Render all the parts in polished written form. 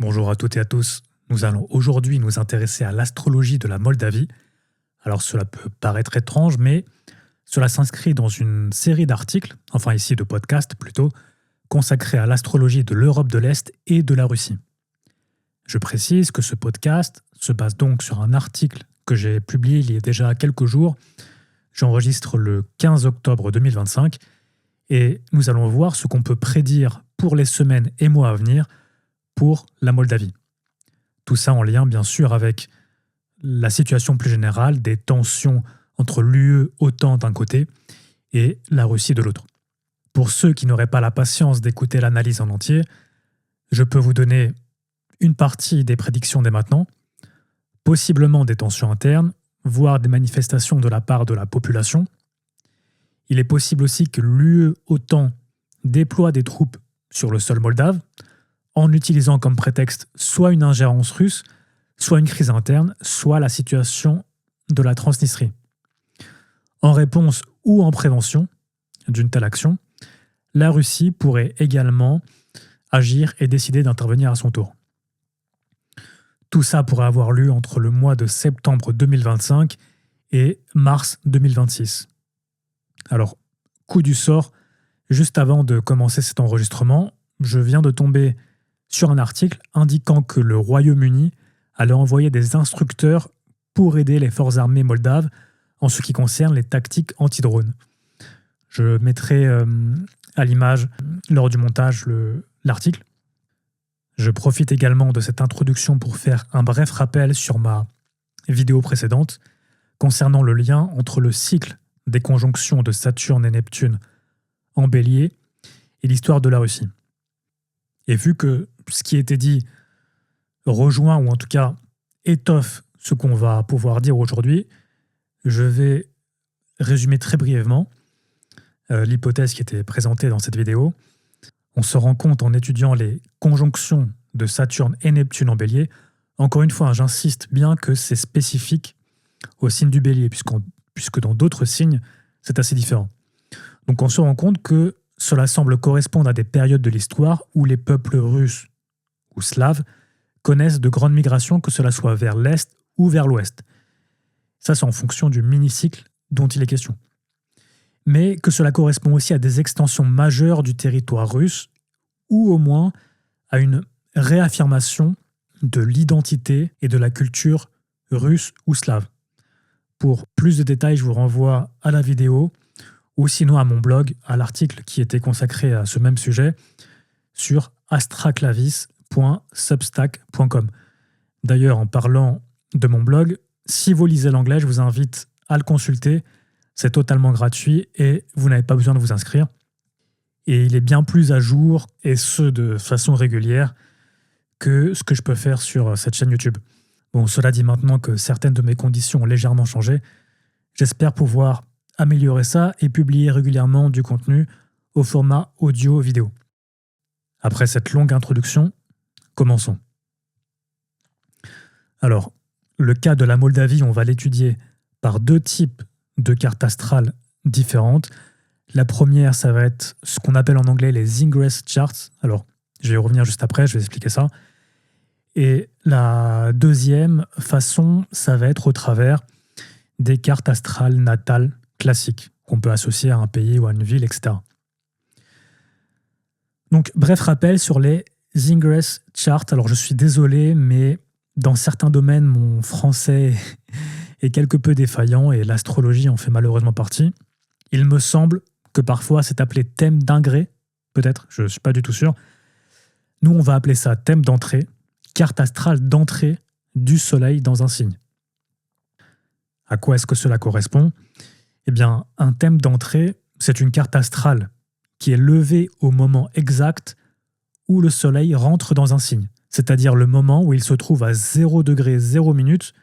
Bonjour à toutes et à tous. Nous allons aujourd'hui nous intéresser à l'astrologie de la Moldavie. Alors cela peut paraître étrange, mais cela s'inscrit dans une série d'articles, enfin ici de podcasts plutôt, consacrés à l'astrologie de l'Europe de l'Est et de la Russie. Je précise que ce podcast se base donc sur un article que j'ai publié il y a déjà quelques jours. J'enregistre le 15 octobre 2025 et nous allons voir ce qu'on peut prédire pour les semaines et mois à venir pour la Moldavie. Tout ça en lien bien sûr avec la situation plus générale des tensions entre l'UE, OTAN d'un côté, et la Russie de l'autre. Pour ceux qui n'auraient pas la patience d'écouter l'analyse en entier, je peux vous donner une partie des prédictions dès maintenant, possiblement des tensions internes, voire des manifestations de la part de la population. Il est possible aussi que l'UE, OTAN déploie des troupes sur le sol moldave, en utilisant comme prétexte soit une ingérence russe, soit une crise interne, soit la situation de la Transnistrie. En réponse ou en prévention d'une telle action, la Russie pourrait également agir et décider d'intervenir à son tour. Tout ça pourrait avoir lieu entre le mois de septembre 2025 et mars 2026. Alors, coup du sort, juste avant de commencer cet enregistrement, je viens de tomber sur un article indiquant que le Royaume-Uni allait envoyer des instructeurs pour aider les forces armées moldaves en ce qui concerne les tactiques anti-drones. Je mettrai à l'image lors du montage l'article. Je profite également de cette introduction pour faire un bref rappel sur ma vidéo précédente concernant le lien entre le cycle des conjonctions de Saturne et Neptune en Bélier et l'histoire de la Russie. Et vu que ce qui était dit rejoint ou en tout cas étoffe ce qu'on va pouvoir dire aujourd'hui, je vais résumer très brièvement l'hypothèse qui était présentée dans cette vidéo. On se rend compte en étudiant les conjonctions de Saturne et Neptune en Bélier. Encore une fois, j'insiste bien que c'est spécifique au signe du Bélier, puisque dans d'autres signes, c'est assez différent. Donc on se rend compte que cela semble correspondre à des périodes de l'histoire où les peuples russes ou slaves connaissent de grandes migrations, que cela soit vers l'Est ou vers l'Ouest. Ça, c'est en fonction du mini-cycle dont il est question. Mais que cela correspond aussi à des extensions majeures du territoire russe, ou au moins à une réaffirmation de l'identité et de la culture russe ou slave. Pour plus de détails, je vous renvoie à la vidéo, ou sinon à mon blog, à l'article qui était consacré à ce même sujet, sur astraclavis.substack.com. D'ailleurs, en parlant de mon blog, si vous lisez l'anglais, je vous invite à le consulter. C'est totalement gratuit et vous n'avez pas besoin de vous inscrire. Et il est bien plus à jour, et ce de façon régulière, que ce que je peux faire sur cette chaîne YouTube. Bon, cela dit, maintenant que certaines de mes conditions ont légèrement changé, j'espère pouvoir améliorer ça et publier régulièrement du contenu au format audio-vidéo. Après cette longue introduction, commençons. Alors, le cas de la Moldavie, on va l'étudier par deux types de cartes astrales différentes. La première, ça va être ce qu'on appelle en anglais les Ingress Charts. Alors, je vais y revenir juste après, je vais expliquer ça. Et la deuxième façon, ça va être au travers des cartes astrales natales classiques qu'on peut associer à un pays ou à une ville, etc. Donc, bref rappel sur les Ingress Charts. Alors, je suis désolé, mais dans certains domaines, mon français est quelque peu défaillant et l'astrologie en fait malheureusement partie. Il me semble que parfois c'est appelé thème d'ingrès, peut-être, je ne suis pas du tout sûr. Nous, on va appeler ça thème d'entrée, carte astrale d'entrée du Soleil dans un signe. À quoi est-ce que cela correspond ? Eh bien, un thème d'entrée, c'est une carte astrale qui est levée au moment exact où le Soleil rentre dans un signe, c'est-à-dire le moment où il se trouve à 0 degré 0 minute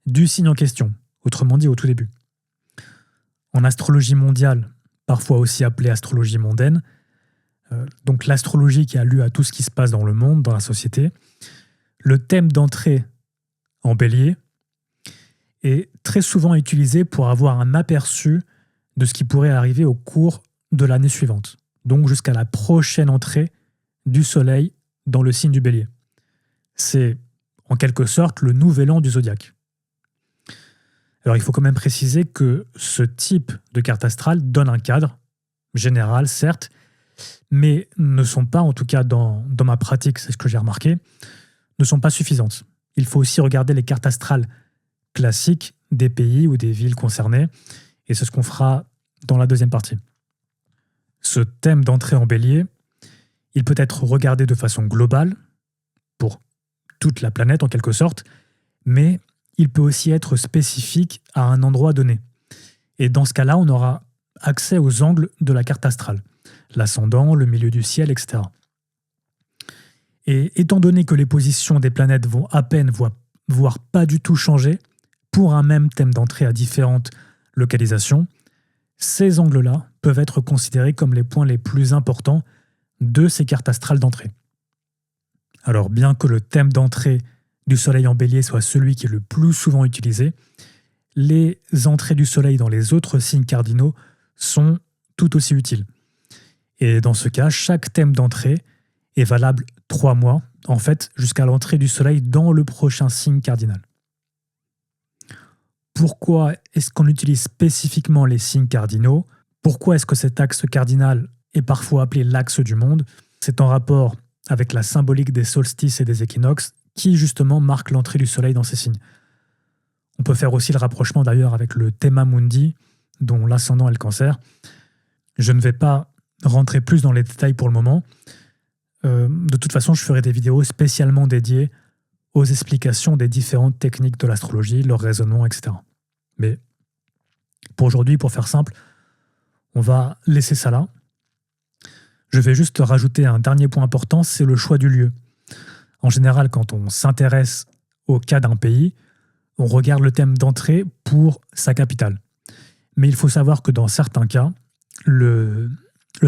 du signe en question, autrement dit au tout début. En astrologie mondiale, parfois aussi appelée astrologie mondaine, donc l'astrologie qui a lieu à tout ce qui se passe dans le monde, dans la société, le thème d'entrée en Bélier est très souvent utilisé pour avoir un aperçu de ce qui pourrait arriver au cours de l'année suivante, donc jusqu'à la prochaine entrée du Soleil dans le signe du Bélier. C'est en quelque sorte le nouvel an du zodiaque. Alors il faut quand même préciser que ce type de carte astrale donne un cadre, général certes, mais ne sont pas, en tout cas dans ma pratique, c'est ce que j'ai remarqué, ne sont pas suffisantes. Il faut aussi regarder les cartes astrales classiques des pays ou des villes concernées, et c'est ce qu'on fera dans la deuxième partie. Ce thème d'entrée en bélier, il peut être regardé de façon globale, pour toute la planète en quelque sorte, mais il peut aussi être spécifique à un endroit donné. Et dans ce cas-là, on aura accès aux angles de la carte astrale, l'ascendant, le milieu du ciel, etc. Et étant donné que les positions des planètes vont à peine, voire pas du tout changer, pour un même thème d'entrée à différentes localisations, ces angles-là peuvent être considérés comme les points les plus importants de ces cartes astrales d'entrée. Alors bien que le thème d'entrée du Soleil en Bélier soit celui qui est le plus souvent utilisé, les entrées du Soleil dans les autres signes cardinaux sont tout aussi utiles. Et dans ce cas, chaque thème d'entrée est valable 3 mois, en fait, jusqu'à l'entrée du Soleil dans le prochain signe cardinal. Pourquoi est-ce qu'on utilise spécifiquement les signes cardinaux? Pourquoi est-ce que cet axe cardinal est parfois appelé l'axe du monde? C'est en rapport avec la symbolique des solstices et des équinoxes qui justement marque l'entrée du Soleil dans ces signes. On peut faire aussi le rapprochement d'ailleurs avec le Thema Mundi, dont l'ascendant est le Cancer. Je ne vais pas rentrer plus dans les détails pour le moment. De toute façon, je ferai des vidéos spécialement dédiées aux explications des différentes techniques de l'astrologie, leur raisonnement, etc. Mais pour aujourd'hui, pour faire simple, on va laisser ça là. Je vais juste rajouter un dernier point important, c'est le choix du lieu. En général, quand on s'intéresse au cas d'un pays, on regarde le thème d'entrée pour sa capitale. Mais il faut savoir que dans certains cas, le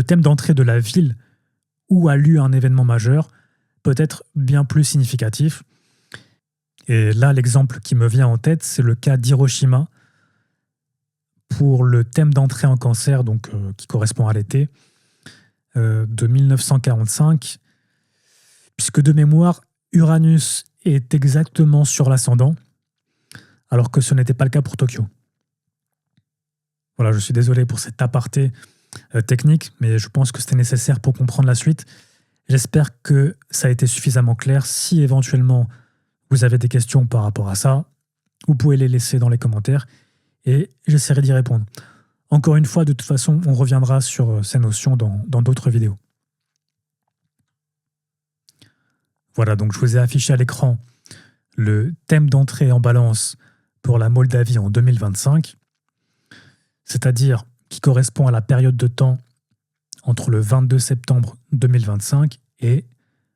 thème d'entrée de la ville où a lieu un événement majeur peut être bien plus significatif. Et là, l'exemple qui me vient en tête, c'est le cas d'Hiroshima pour le thème d'entrée en Cancer, donc qui correspond à l'été, de 1945, puisque de mémoire, Uranus est exactement sur l'ascendant, alors que ce n'était pas le cas pour Tokyo. Voilà, je suis désolé pour cet aparté technique, mais je pense que c'était nécessaire pour comprendre la suite. J'espère que ça a été suffisamment clair. Si éventuellement vous avez des questions par rapport à ça, vous pouvez les laisser dans les commentaires et j'essaierai d'y répondre. Encore une fois, de toute façon, on reviendra sur ces notions dans d'autres vidéos. Voilà, donc je vous ai affiché à l'écran le thème d'entrée en balance pour la Moldavie en 2025, c'est-à-dire qui correspond à la période de temps entre le 22 septembre 2025 et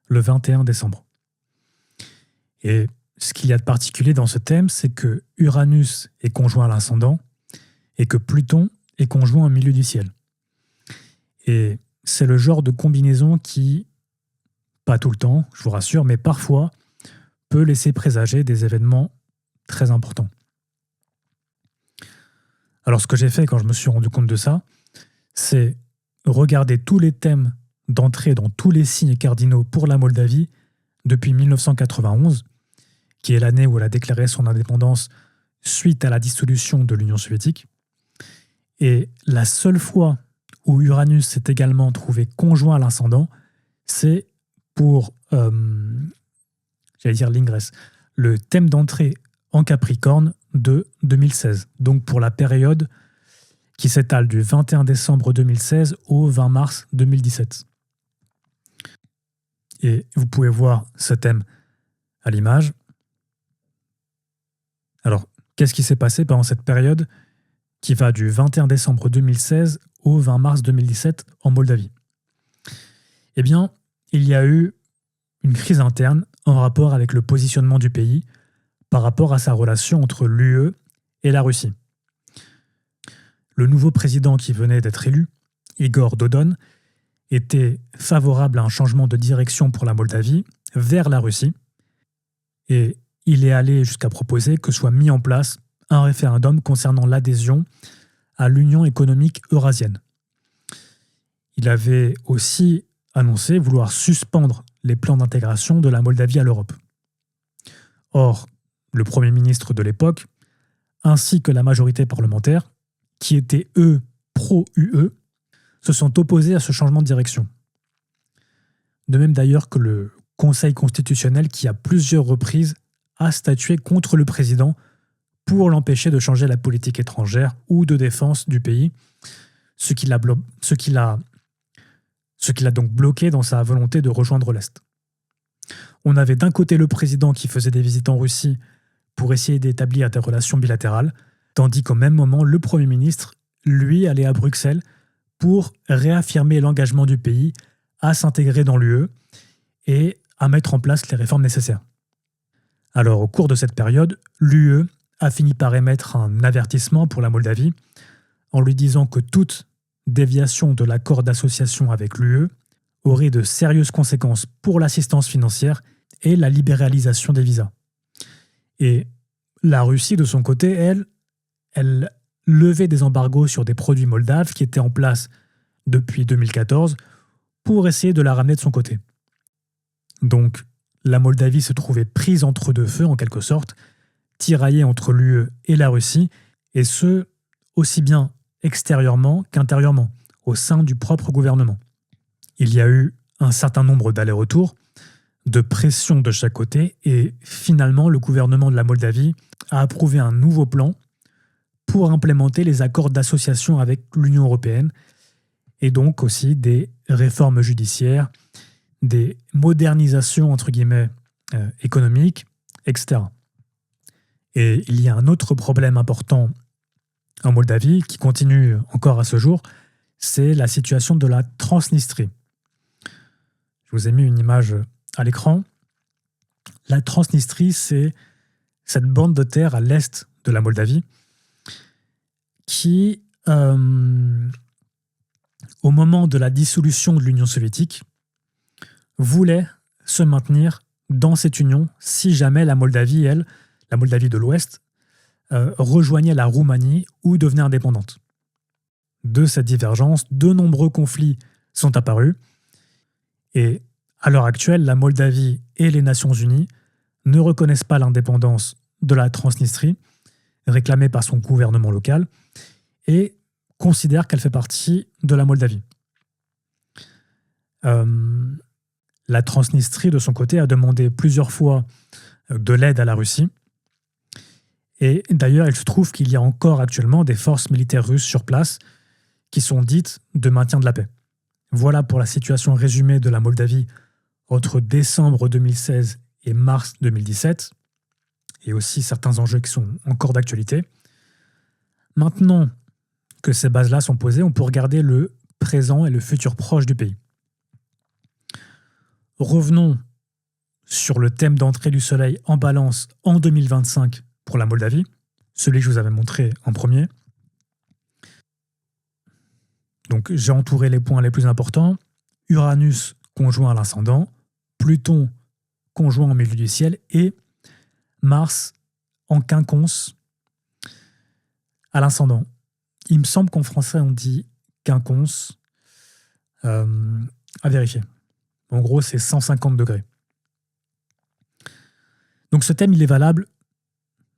le 21 décembre. Et ce qu'il y a de particulier dans ce thème, c'est que Uranus est conjoint à l'ascendant et que Pluton est conjoint au milieu du ciel. Et c'est le genre de combinaison qui, pas tout le temps, je vous rassure, mais parfois, peut laisser présager des événements très importants. Alors ce que j'ai fait quand je me suis rendu compte de ça, c'est regarder tous les thèmes d'entrée dans tous les signes cardinaux pour la Moldavie depuis 1991, qui est l'année où elle a déclaré son indépendance suite à la dissolution de l'Union soviétique. Et la seule fois où Uranus s'est également trouvé conjoint à l'ascendant, c'est pour, l'ingresse, le thème d'entrée en Capricorne de 2016, donc pour la période qui s'étale du 21 décembre 2016 au 20 mars 2017. Et vous pouvez voir ce thème à l'image. Alors, qu'est-ce qui s'est passé pendant cette période qui va du 21 décembre 2016 au 20 mars 2017 en Moldavie? Eh bien, il y a eu une crise interne en rapport avec le positionnement du pays par rapport à sa relation entre l'UE et la Russie. Le nouveau président qui venait d'être élu, Igor Dodon, était favorable à un changement de direction pour la Moldavie vers la Russie et il est allé jusqu'à proposer que soit mis en place un référendum concernant l'adhésion à l'Union économique eurasienne. Il avait aussi annoncé vouloir suspendre les plans d'intégration de la Moldavie à l'Europe. Or, le Premier ministre de l'époque, ainsi que la majorité parlementaire, qui étaient eux pro-UE, se sont opposés à ce changement de direction. De même d'ailleurs que le Conseil constitutionnel qui, à plusieurs reprises, a statué contre le président pour l'empêcher de changer la politique étrangère ou de défense du pays, ce qui l'a donc bloqué dans sa volonté de rejoindre l'Est. On avait d'un côté le président qui faisait des visites en Russie pour essayer d'établir des relations bilatérales, tandis qu'au même moment, le Premier ministre, lui, allait à Bruxelles pour réaffirmer l'engagement du pays à s'intégrer dans l'UE et à mettre en place les réformes nécessaires. Alors, au cours de cette période, l'UE a fini par émettre un avertissement pour la Moldavie en lui disant que toute déviation de l'accord d'association avec l'UE aurait de sérieuses conséquences pour l'assistance financière et la libéralisation des visas. Et la Russie, de son côté, elle levait des embargos sur des produits moldaves qui étaient en place depuis 2014 pour essayer de la ramener de son côté. Donc, la Moldavie se trouvait prise entre deux feux, en quelque sorte, tiraillée entre l'UE et la Russie, et ce, aussi bien extérieurement qu'intérieurement, au sein du propre gouvernement. Il y a eu un certain nombre d'allers-retours, de pression de chaque côté, et finalement, le gouvernement de la Moldavie a approuvé un nouveau plan pour implémenter les accords d'association avec l'Union européenne, et donc aussi des réformes judiciaires, des modernisations, entre guillemets, économiques, etc. Et il y a un autre problème important en Moldavie, qui continue encore à ce jour, c'est la situation de la Transnistrie. Je vous ai mis une image à l'écran. La Transnistrie, c'est cette bande de terre à l'est de la Moldavie qui, au moment de la dissolution de l'Union soviétique, voulait se maintenir dans cette union si jamais la Moldavie, la Moldavie de l'Ouest, rejoignait la Roumanie ou devenait indépendante. De cette divergence, de nombreux conflits sont apparus et à l'heure actuelle, la Moldavie et les Nations Unies ne reconnaissent pas l'indépendance de la Transnistrie, réclamée par son gouvernement local, et considèrent qu'elle fait partie de la Moldavie. La Transnistrie, de son côté, a demandé plusieurs fois de l'aide à la Russie. Et d'ailleurs, il se trouve qu'il y a encore actuellement des forces militaires russes sur place qui sont dites de maintien de la paix. Voilà pour la situation résumée de la Moldavie entre décembre 2016 et mars 2017, et aussi certains enjeux qui sont encore d'actualité. Maintenant que ces bases-là sont posées, on peut regarder le présent et le futur proche du pays. Revenons sur le thème d'entrée du Soleil en balance en 2025 pour la Moldavie, celui que je vous avais montré en premier. Donc j'ai entouré les points les plus importants. Uranus conjoint à l'ascendant, Pluton conjoint au milieu du ciel et Mars en quinconce à l'ascendant. Il me semble qu'en français on dit quinconce, à vérifier. En gros, c'est 150 degrés. Donc ce thème, il est valable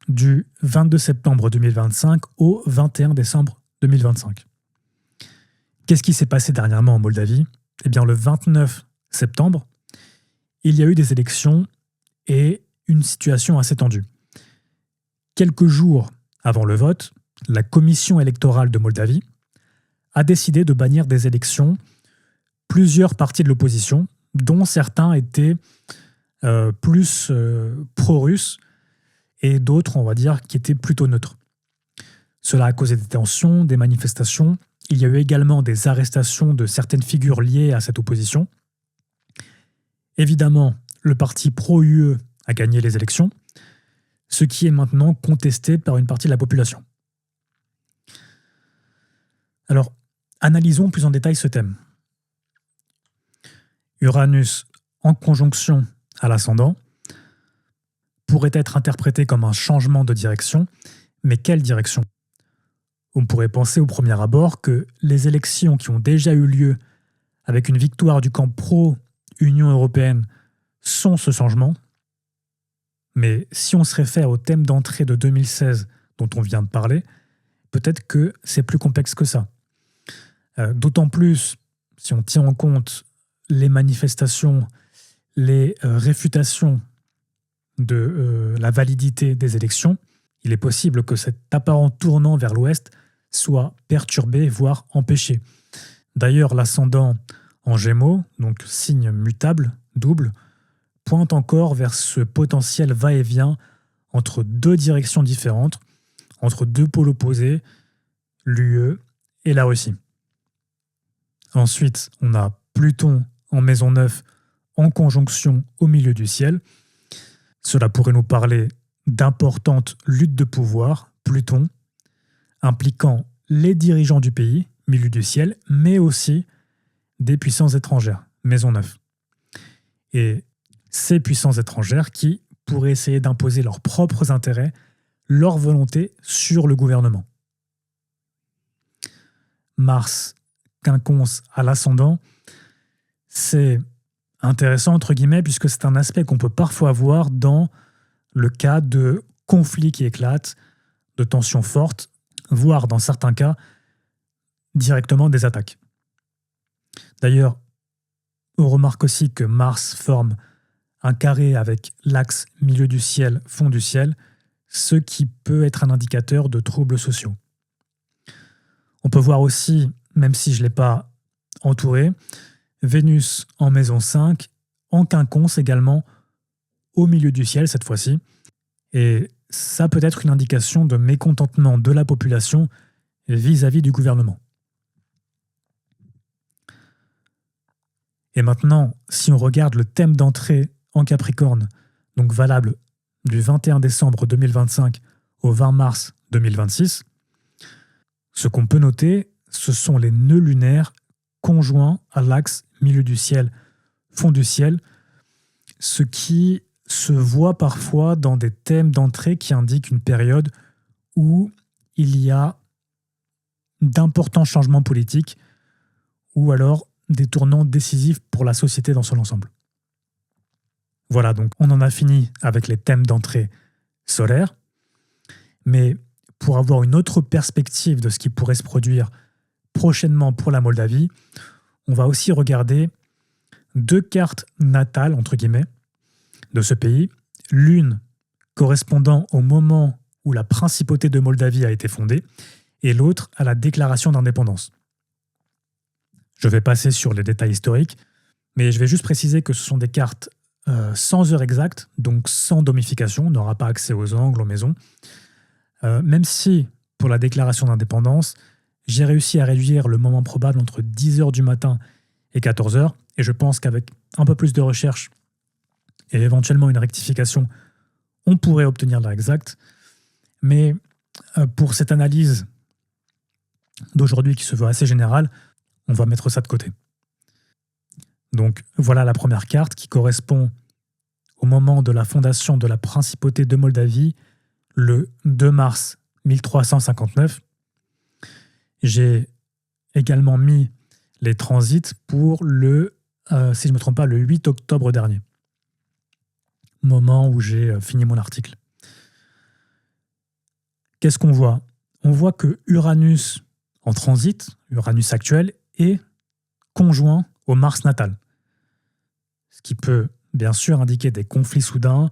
du 22 septembre 2025 au 21 décembre 2025. Qu'est-ce qui s'est passé dernièrement en Moldavie ? Eh bien, le 29 septembre, il y a eu des élections et une situation assez tendue. Quelques jours avant le vote, la commission électorale de Moldavie a décidé de bannir des élections plusieurs partis de l'opposition, dont certains étaient plus pro-russes et d'autres, on va dire, qui étaient plutôt neutres. Cela a causé des tensions, des manifestations. Il y a eu également des arrestations de certaines figures liées à cette opposition. Évidemment, le parti pro-UE a gagné les élections, ce qui est maintenant contesté par une partie de la population. Alors, analysons plus en détail ce thème. Uranus en conjonction à l'ascendant pourrait être interprété comme un changement de direction, mais quelle direction ? On pourrait penser au premier abord que les élections qui ont déjà eu lieu avec une victoire du camp pro-Union européenne sont ce changement, Mais si on se réfère au thème d'entrée de 2016 dont on vient de parler, peut-être que c'est plus complexe que ça. D'autant plus si on tient en compte les manifestations, les réfutations de la validité des élections, il est possible que cet apparent tournant vers l'Ouest soit perturbé, voire empêché. D'ailleurs, l'ascendant en Gémeaux, donc signe mutable, double, pointe encore vers ce potentiel va-et-vient entre deux directions différentes, entre deux pôles opposés, l'UE et la Russie. Ensuite, on a Pluton en maison 9 en conjonction au milieu du ciel. Cela pourrait nous parler d'importantes luttes de pouvoir, Pluton, impliquant les dirigeants du pays, milieu du ciel, mais aussi des puissances étrangères, maison 9. Et ces puissances étrangères qui pourraient essayer d'imposer leurs propres intérêts, leur volonté sur le gouvernement. Mars, quinconce à l'ascendant, c'est intéressant entre guillemets puisque c'est un aspect qu'on peut parfois voir dans le cas de conflits qui éclatent, de tensions fortes, voire dans certains cas directement des attaques. D'ailleurs, on remarque aussi que Mars forme un carré avec l'axe milieu du ciel, fond du ciel, ce qui peut être un indicateur de troubles sociaux. On peut voir aussi, même si je ne l'ai pas entouré, Vénus en maison 5, en quinconce également, au milieu du ciel cette fois-ci. Et ça peut être une indication de mécontentement de la population vis-à-vis du gouvernement. Et maintenant, si on regarde le thème d'entrée en Capricorne, donc valable du 21 décembre 2025 au 20 mars 2026, ce qu'on peut noter, ce sont les nœuds lunaires conjoints à l'axe milieu du ciel, fond du ciel, ce qui se voit parfois dans des thèmes d'entrée qui indiquent une période où il y a d'importants changements politiques ou alors des tournants décisifs pour la société dans son ensemble. Voilà, donc on en a fini avec les thèmes d'entrée solaire, mais pour avoir une autre perspective de ce qui pourrait se produire prochainement pour la Moldavie, on va aussi regarder deux cartes natales, entre guillemets, de ce pays, l'une correspondant au moment où la principauté de Moldavie a été fondée, et l'autre à la déclaration d'indépendance. Je vais passer sur les détails historiques, mais je vais juste préciser que ce sont des cartes sans heure exacte, donc sans domification, on n'aura pas accès aux angles, aux maisons. Même si, pour la déclaration d'indépendance, j'ai réussi à réduire le moment probable entre 10h du matin et 14h, et je pense qu'avec un peu plus de recherche et éventuellement une rectification, on pourrait obtenir l'heure exacte. Mais pour cette analyse d'aujourd'hui qui se veut assez générale, on va mettre ça de côté. Donc voilà la première carte qui correspond au moment de la fondation de la principauté de Moldavie, le 2 mars 1359. J'ai également mis les transits pour le, si je ne me trompe pas, le 8 octobre dernier, moment où j'ai fini mon article. Qu'est-ce qu'on voit ? On voit que Uranus en transit, Uranus actuel, est conjoint au Mars natal. Ce qui peut bien sûr indiquer des conflits soudains,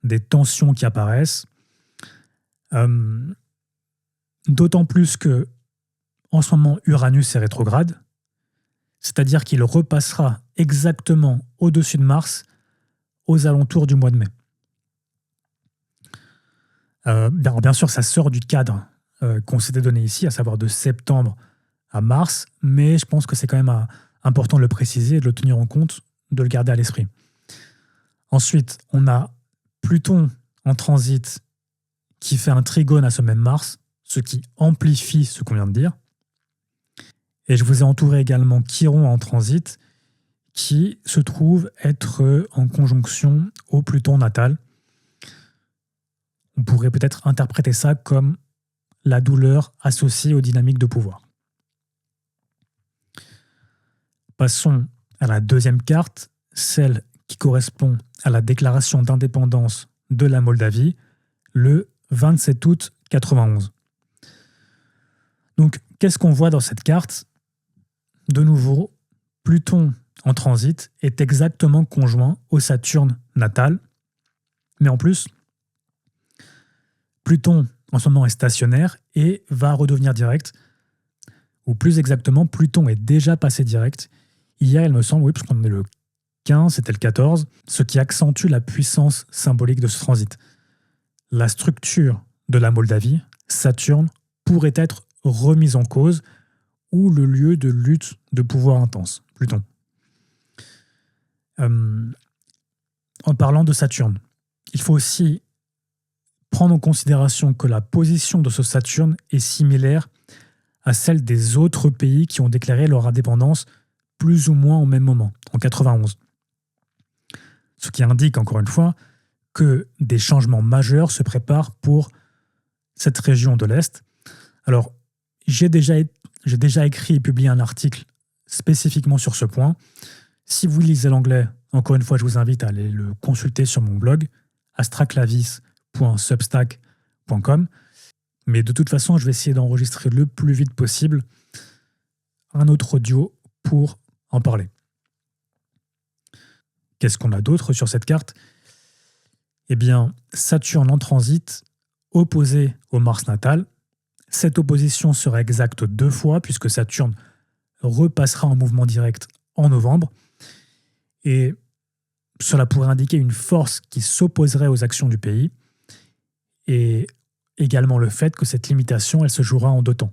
des tensions qui apparaissent. D'autant plus que en ce moment Uranus est rétrograde, c'est-à-dire qu'il repassera exactement au-dessus de Mars aux alentours du mois de mai. Bien sûr, ça sort du cadre qu'on s'était donné ici, à savoir de septembre à mars, mais je pense que c'est quand même important de le préciser, de le tenir en compte, de le garder à l'esprit. Ensuite, on a Pluton en transit qui fait un trigone à ce même Mars, ce qui amplifie ce qu'on vient de dire. Et je vous ai entouré également Chiron en transit qui se trouve être en conjonction au Pluton natal. On pourrait peut-être interpréter ça comme la douleur associée aux dynamiques de pouvoir. Passons à la deuxième carte, celle qui correspond à la déclaration d'indépendance de la Moldavie le 27 août 91. Donc, qu'est-ce qu'on voit dans cette carte? De nouveau, Pluton en transit est exactement conjoint au Saturne natal, mais en plus, Pluton en ce moment est stationnaire et va redevenir direct, ou plus exactement, Pluton est déjà passé direct. Hier, il me semble, oui, parce qu'on est le 15, c'était le 14, ce qui accentue la puissance symbolique de ce transit. La structure de la Moldavie, Saturne, pourrait être remise en cause ou le lieu de lutte de pouvoir intense, Pluton. En parlant de Saturne, il faut aussi prendre en considération que la position de ce Saturne est similaire à celle des autres pays qui ont déclaré leur indépendance plus ou moins au même moment, en 91. Ce qui indique, encore une fois, que des changements majeurs se préparent pour cette région de l'Est. Alors, j'ai déjà écrit et publié un article spécifiquement sur ce point. Si vous lisez l'anglais, encore une fois, je vous invite à aller le consulter sur mon blog, astraclavis.substack.com. Mais de toute façon, je vais essayer d'enregistrer le plus vite possible un autre audio pour en parler. Qu'est-ce qu'on a d'autre sur cette carte? Eh bien, Saturne en transit, opposé au Mars natal. Cette opposition sera exacte 2 fois, puisque Saturne repassera en mouvement direct en novembre. Et cela pourrait indiquer une force qui s'opposerait aux actions du pays. Et également le fait que cette limitation, elle se jouera en 2 temps.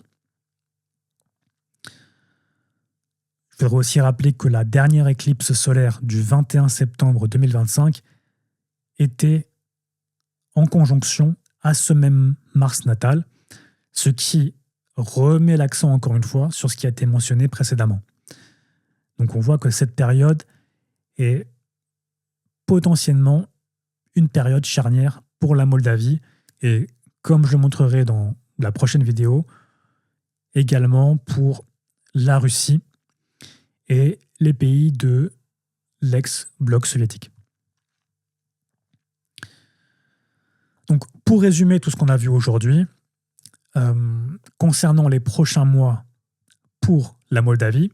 Je voudrais aussi rappeler que la dernière éclipse solaire du 21 septembre 2025 était en conjonction à ce même Mars natal, ce qui remet l'accent encore une fois sur ce qui a été mentionné précédemment. Donc on voit que cette période est potentiellement une période charnière pour la Moldavie et, comme je le montrerai dans la prochaine vidéo, également pour la Russie et les pays de l'ex-bloc soviétique. Donc, pour résumer tout ce qu'on a vu aujourd'hui, concernant les prochains mois pour la Moldavie,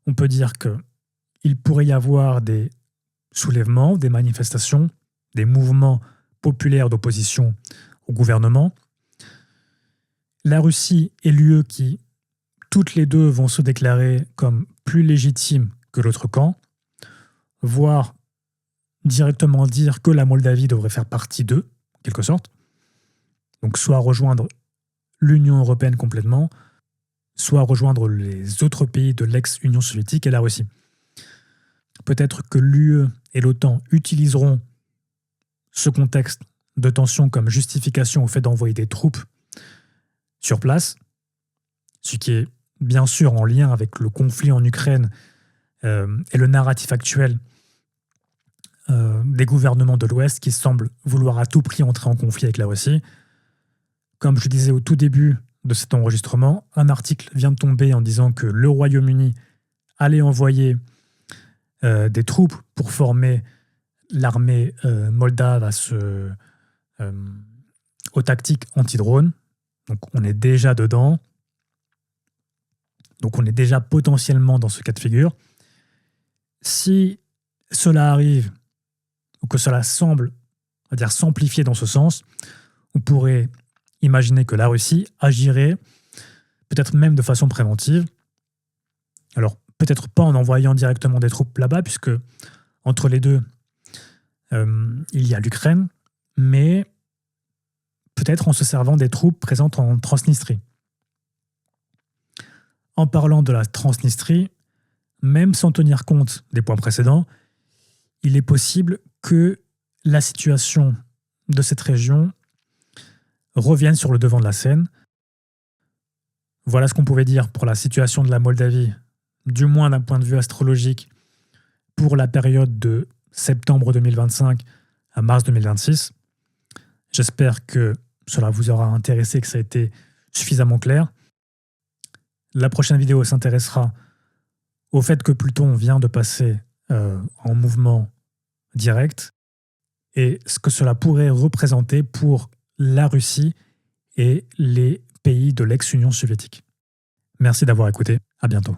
on peut dire qu'il pourrait y avoir des soulèvements, des manifestations, des mouvements populaires d'opposition au gouvernement. La Russie et l'UE qui, toutes les deux, vont se déclarer comme plus légitimes que l'autre camp, voire directement dire que la Moldavie devrait faire partie d'eux, en quelque sorte. Donc soit rejoindre l'Union européenne complètement, soit rejoindre les autres pays de l'ex-Union soviétique et la Russie. Peut-être que l'UE et l'OTAN utiliseront ce contexte de tension comme justification au fait d'envoyer des troupes sur place, ce qui est bien sûr en lien avec le conflit en Ukraine et le narratif actuel des gouvernements de l'Ouest qui semblent vouloir à tout prix entrer en conflit avec la Russie. Comme je disais au tout début de cet enregistrement, un article vient de tomber en disant que le Royaume-Uni allait envoyer des troupes pour former l'armée moldave aux tactiques anti-drone. Donc on est déjà dedans. Donc on est déjà potentiellement dans ce cas de figure. Si cela arrive, ou que cela semble, on va dire, s'amplifier dans ce sens, on pourrait imaginer que la Russie agirait peut-être même de façon préventive. Alors peut-être pas en envoyant directement des troupes là-bas, puisque entre les deux, il y a l'Ukraine, mais peut-être en se servant des troupes présentes en Transnistrie. En parlant de la Transnistrie, même sans tenir compte des points précédents, il est possible que la situation de cette région revienne sur le devant de la scène. Voilà ce qu'on pouvait dire pour la situation de la Moldavie, du moins d'un point de vue astrologique, pour la période de septembre 2025 à mars 2026. J'espère que cela vous aura intéressé, que ça a été suffisamment clair. La prochaine vidéo s'intéressera au fait que Pluton vient de passer en mouvement direct et ce que cela pourrait représenter pour la Russie et les pays de l'ex-Union soviétique. Merci d'avoir écouté, à bientôt.